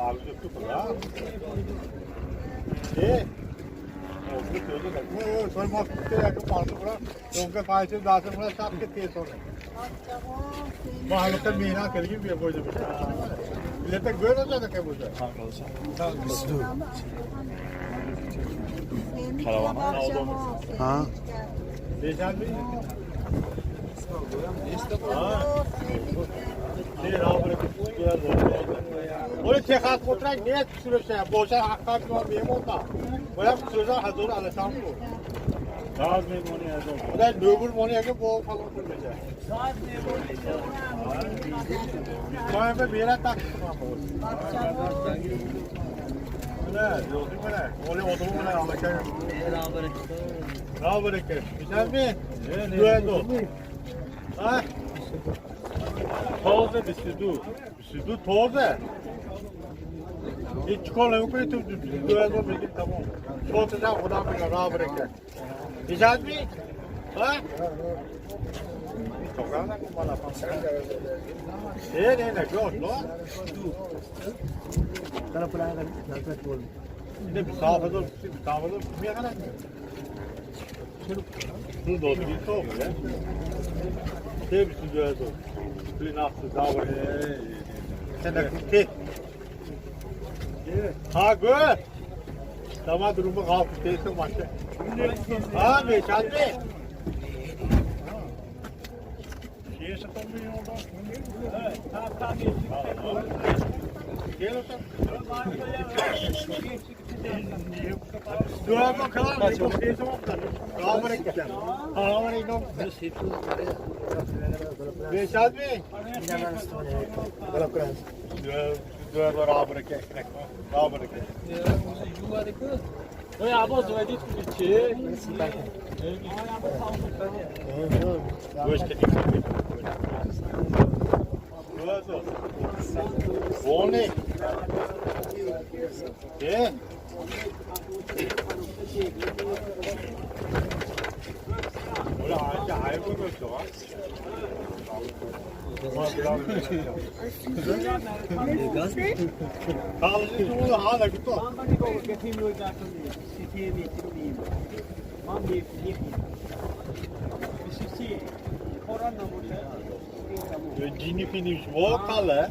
Abi tuttu ya. Soy más que ya que paso por donde paise दास में साथ के केस हो रहे वहाँ लोग का मीना करेंगे भी बोझ में लेते गए ना जाते क्या बोझ हाँ देशात भी ये Rao Oraya tekat oturan niye sürüyorsun ya? Boşa hakkak var bir yemoğda. Böyle sürüyorsan hazır alışan bu. Gaz memnunu yazıyor. O da nöbür monu yakın bu falan kurmayacak. Gaz memnunu. Ben bir yere taktım ama. Ne? Yolun mu ne? Oraya oturumu mu ne? Alışan. Rav bereket. Güzel mi? Düello. Ha? Toze bisküdu toze. Hiç çikolata yok mu? Düello bildim tamam. Çok da odan bir rav bereket. Güzel mi? Ha? Çok rahat mı bana? Ne gör lo? Kalau pulang kan dapat pun. Ini besar betul punya kan? Itu dua tiga top ya. Dia bisa jual tu. Beli nafsu dawa. Sen nak ke? Ha gör. Tamam durumu kalktı teyze maçta. Ha be şahane. Şey satamıyor orada. Evet, tamam. Gel o zaman. Dua bakalım. Çok şey zaman. Rahmet eylesin. Rahmet eylesin. Beşad mi? Kalau kurang. Dua rahmet eylesin. Rahmet eylesin. Noi abos vai dit cu ce? Dua işte değil. O ne? Öyle ağaca hayvan göçü var. Kaldı bunu hala gitti. Cini finish वो कल है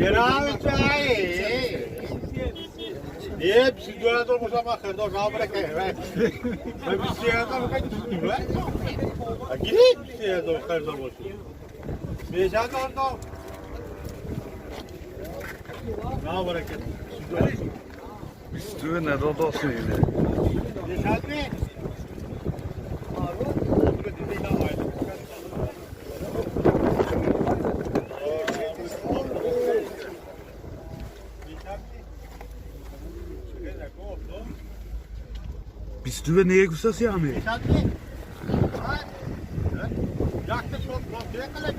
Genel çay. ये सिगरेट तो मुझे मार कर दो राम रखे है मैं भी सिगरेट तो कहीं नहीं है अगली सिगरेट तो कर दो मुझे बेचा तो राम रखे Üstüne ne dodasın yine. बेचा भी Bist du neye kusas ya mi? Yaktı çok korkuyor kalır.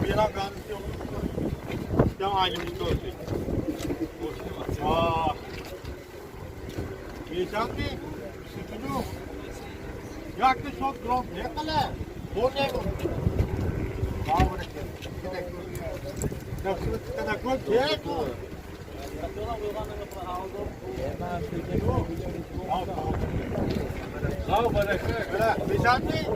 Bir an gansı yok. Ya aynı bir şey olsun. Aa. Geçen bir sütünü. Yaktı çok korkuyor kalır. Bu ne bu? Kavur et. Nasıl kadar korkuyor? Sağ ol bırakın. Geçen bir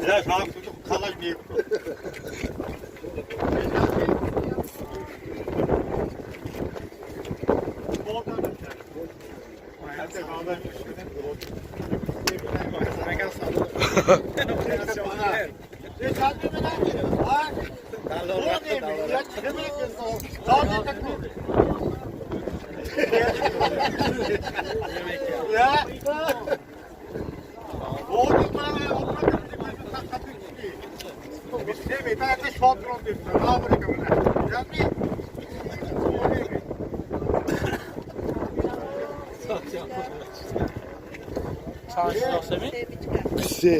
Biraz rahat tutup kalacağım. Ya. Bisse.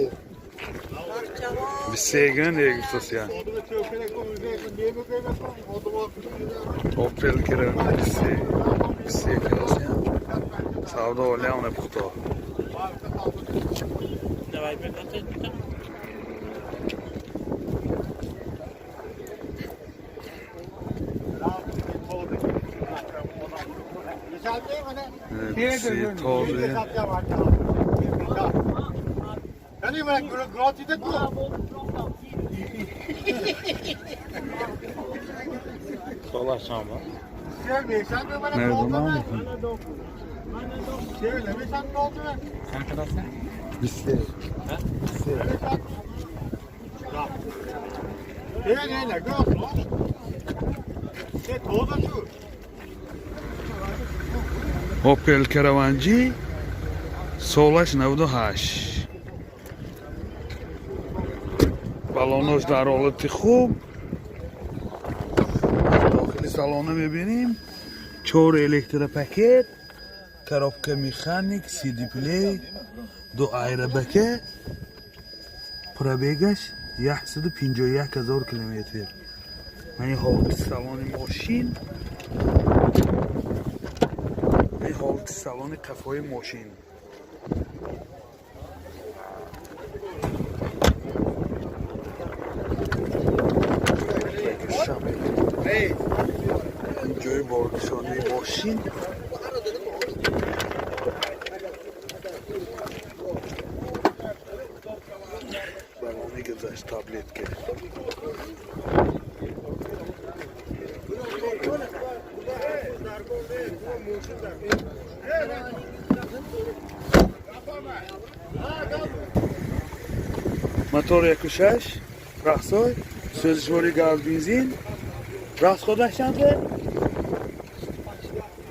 Bissegine neye gustas ya? Opel kira bisse. Bisse kiras ya. Savdo ole ona puto. Bisse toze. Yani ben gratis de tu. Sola şamba. Sen de bana Nerede doldu lan? mu? Söyle mi sen doldu mu? Sen kadarsan? Bisse. Ne gördün o? Ne doldu şu? Opel Karavanji 1698. بالونش در حالت خوب. داخل سالن میبینیم 4 الکتر پکت، کارابکا میخانیک، سی دی پلی، 2 ایربکه، پرابیگش 151,000 کیلومتر. من این حالت سالن ماشین، این حالت سالن قفای ماشین. اینجای باردشانه ماشین برنامه گذاشت تابلت که موتور 1.6 رخصای سوزشواری گاز بنزین راست خود داشتنده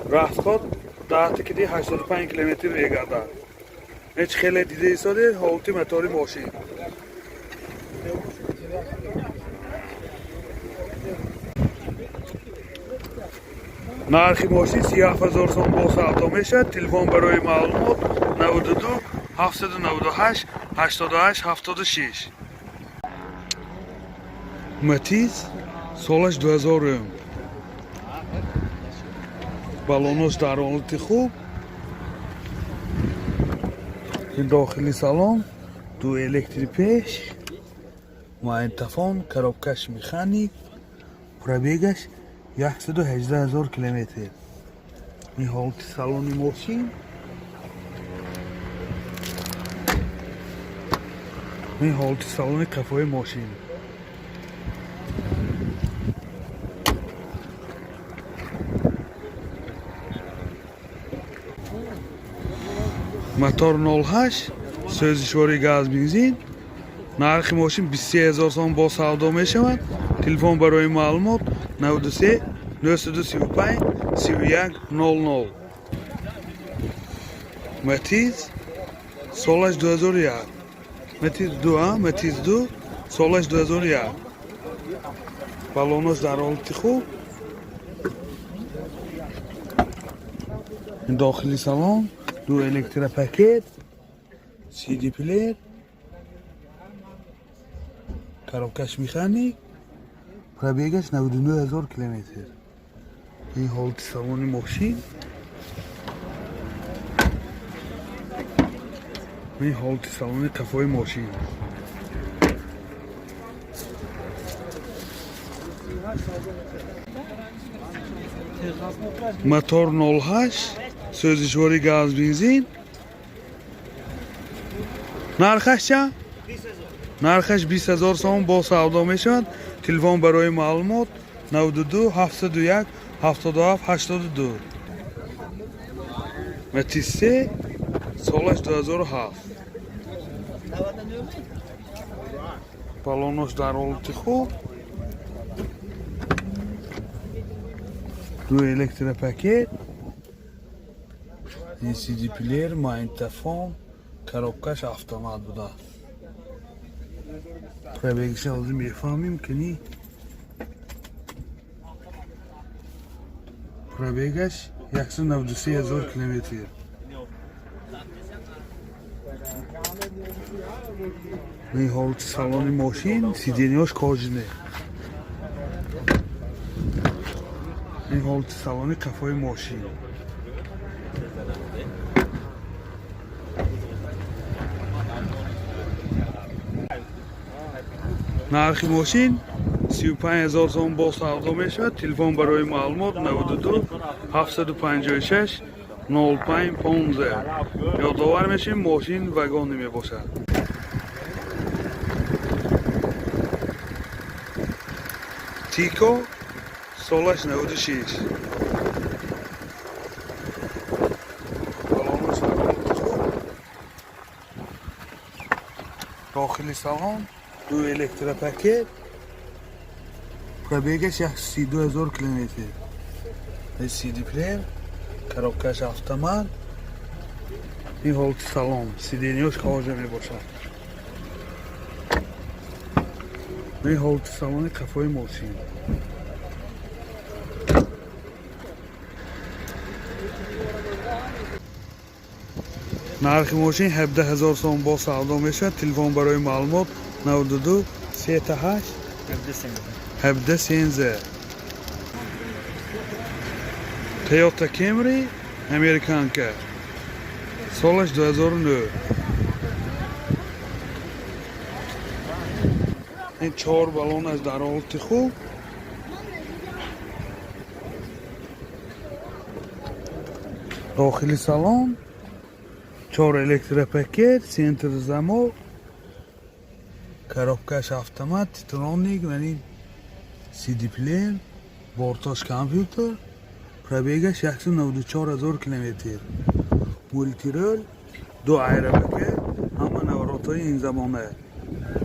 راست خود داتی که دی 85 کیلومتر ویگادا هیچ خیلی دیده ایستاده حالتی موتوری ماشین نرخ ماشین 37,000 سوم با ساعت میشه. تلفن برای معلومات 92 798 88 76. متیز سالش 2000 بالونش در حالت خوب. این داخلی سالن 2 الکتریک پیش، ماینتفون، کارابکاش میخانیک، پرابیگش 118,000 کیلومتر. این حالت سالن ماشین. این حالت سالن کفای ماشین. موتور 08 سوزشواری گاز بنزین. نرخ ماشین 23,000 سوم با سودا میشود. تلفن برای معلومات 93 935 31 00. متیز سالش 2001. متیز 2 متیز 2 سالش 2001. بالونش در حالت خوب. این داخلی سالن 2 الکتریک پکت، سی دی پلیر، کارابکاش میخانیک، پرابیگش 99,000 کیلومتر. این حالت سالن ماشین. این حالت سالن کفای ماشین. موتور 08 سوزشواری گاز بنزین. نرخش چه؟ نرخش 20,000 سوم با سودا میشود. تلفن برای معلومات 92 701 77 82. متیسه سالش 2007. بالونش در حالت خوب. 2 الکتریک پکت، این سی دی پلیر، ماینتفون، کارابکاش اتومات بوده. پرابگش لازم بفهمیم که نی پرابگش 193,000 کیلومتر. این حالت سالن ماشین سیدینیاش کاجنه. این حالت سالن کفای ماشین. نرخ ماشین 35,000 سوم با سودا میشود. تلفن برای معلومات 92 756 0515. یادآور میشیم ماشین واگن نمی باشد. تیکو سالش 96. داخلی سالن دو الکتروپاکت. پرابگش 132,000 کیلومتر. CD پلیر، коробкаш автомат. این حالت سالن سیدینیاش کاجه می باشد. این حالت سالن کفای ماشین. نرخ ماشین 17,000 سوم با سودا میشود. تلفن برای معلومات 92 38 1713. تویوتا کمری امریکان که سالش 2009. این 4 بالون از در حالت خوب. داخلی سالن 4 الکتروپاکت، سنتر زمان، коробкаш автомат, ترونیک یعنی CD پلیر، بورتاش کامپیوتر. پرابگش 194,000 کیلومتر. مولتی رول، دو ایربک، همه نوراتای این زمانه.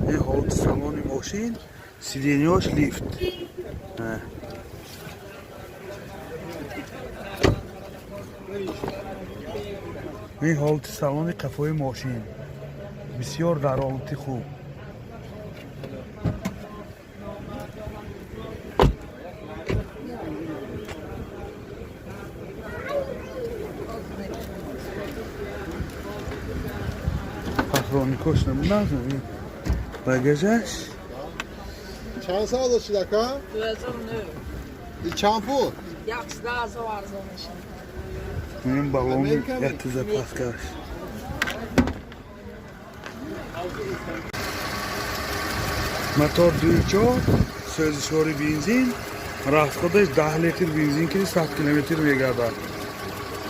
این حالت سالن ماشین سیدینیاش لیفت. این حالت سالن کفای ماشین بسیار در حالت خوب. پخرانیکاش نمونه از این بگجش. چند سال داشتی دکا؟ 2009. این چند پول؟ 110,000 ارزانشه. این بالون یتیزه پاسکش. موتور 2.4 سوزشواری بنزین. расходش 10 لیتر بنزین که 100 کیلومتر میگردد.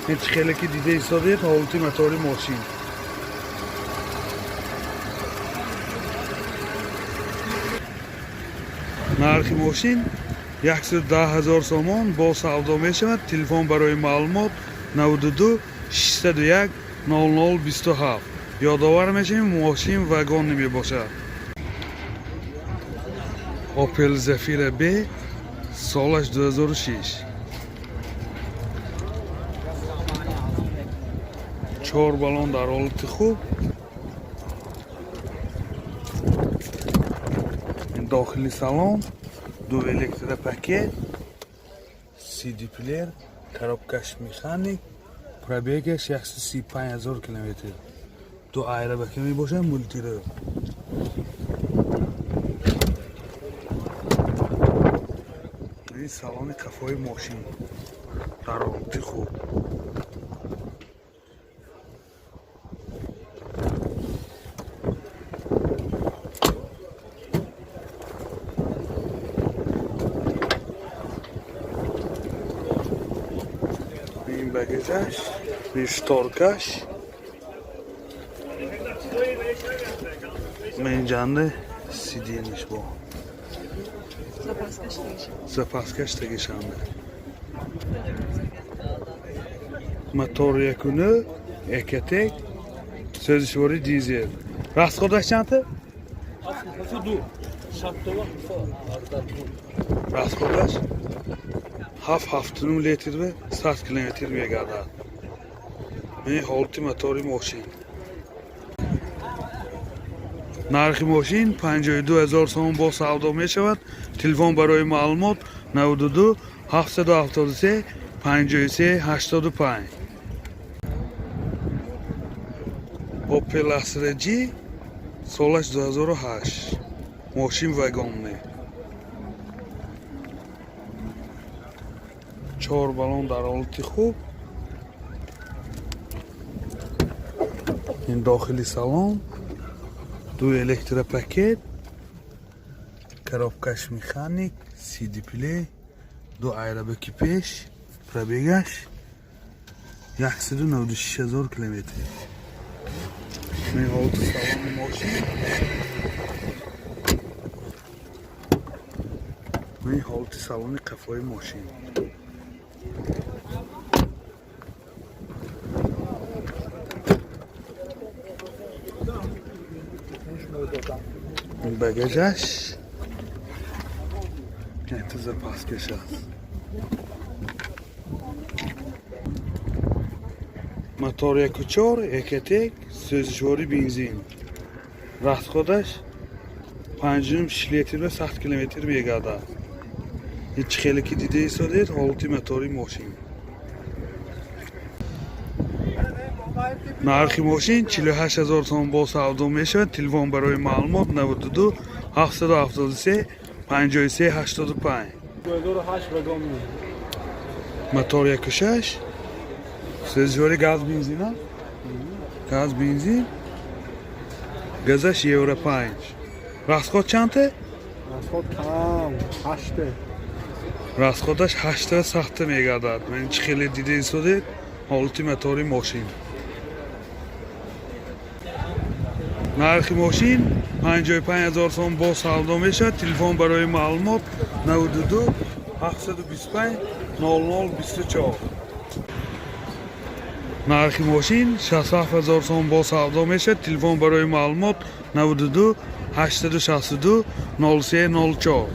این خیلی که دیده ایستاده حالت موتور ماشین. نرخ ماشین 110,000 سوم با سودا میشود. تلفن برای معلومات 92 601 0027. یادآور میشیم ماشین واگن نمی باشد. اوپل زفیر B سالش 2006. 4 بالون در حالت خوب. داخلی سالن دو الکتروپاکت، CD پلیر، коробкаш مکانیک. پرابگش 135,000 کیلومتر. دو ایربک می باشه. مولتی رول. این سالن کفای ماشین در حالت خوب. این بگیجش ریشتارکش менҷанде сидиениш бо запаскаш тагишанда мотор 1.9 екатек сӯзишвори дизел. расходаш чанде? расходаш 7.9 литр ve 100 kilometre میگردد. این حالت موتور ماشین. нархи мошин 52000 сом бо савдо мешавад. Телефон барои маълумот 92 773 53 85. Opel Astra G солаш 2008. Мошин вагонный. 4 баллон дар ҳолати хуб. ин дохили салон. 2 электропакет. Коробкаш механик. CD плей. 2 аэробаки пеш. Пробегаш 196000 километр. Ин ҳолати салони мошин. ин ҳолати салони қафои мошин. багажаш интизор пасткаш аст. мотор 1.4 екатек сӯзишвори бензин. расходаш 5.6 литр ва 100 километр мегардад. ҳеҷ хеле ки дида истодед ҳолати мотори мошин. нархи мошин 48000 сом бо савдо мешавад. Телефон барои маълумот 92 773 53 85. 2008 вагон. мотор 1.6 сӯзишвори газ бензин а? газ бензин. газаш евро 5. расход чанде? расход кам 8. расходаш 8 сахта мегардад. мен чӣ хеле дида истодед ҳолати мотори мошин. нархи мошин 55000 сом бо савдо мешавад. Телефон барои маълумот 92 725 0024. нархи мошин 67000 сом бо савдо мешавад. Телефон барои маълумот 92 862 0304.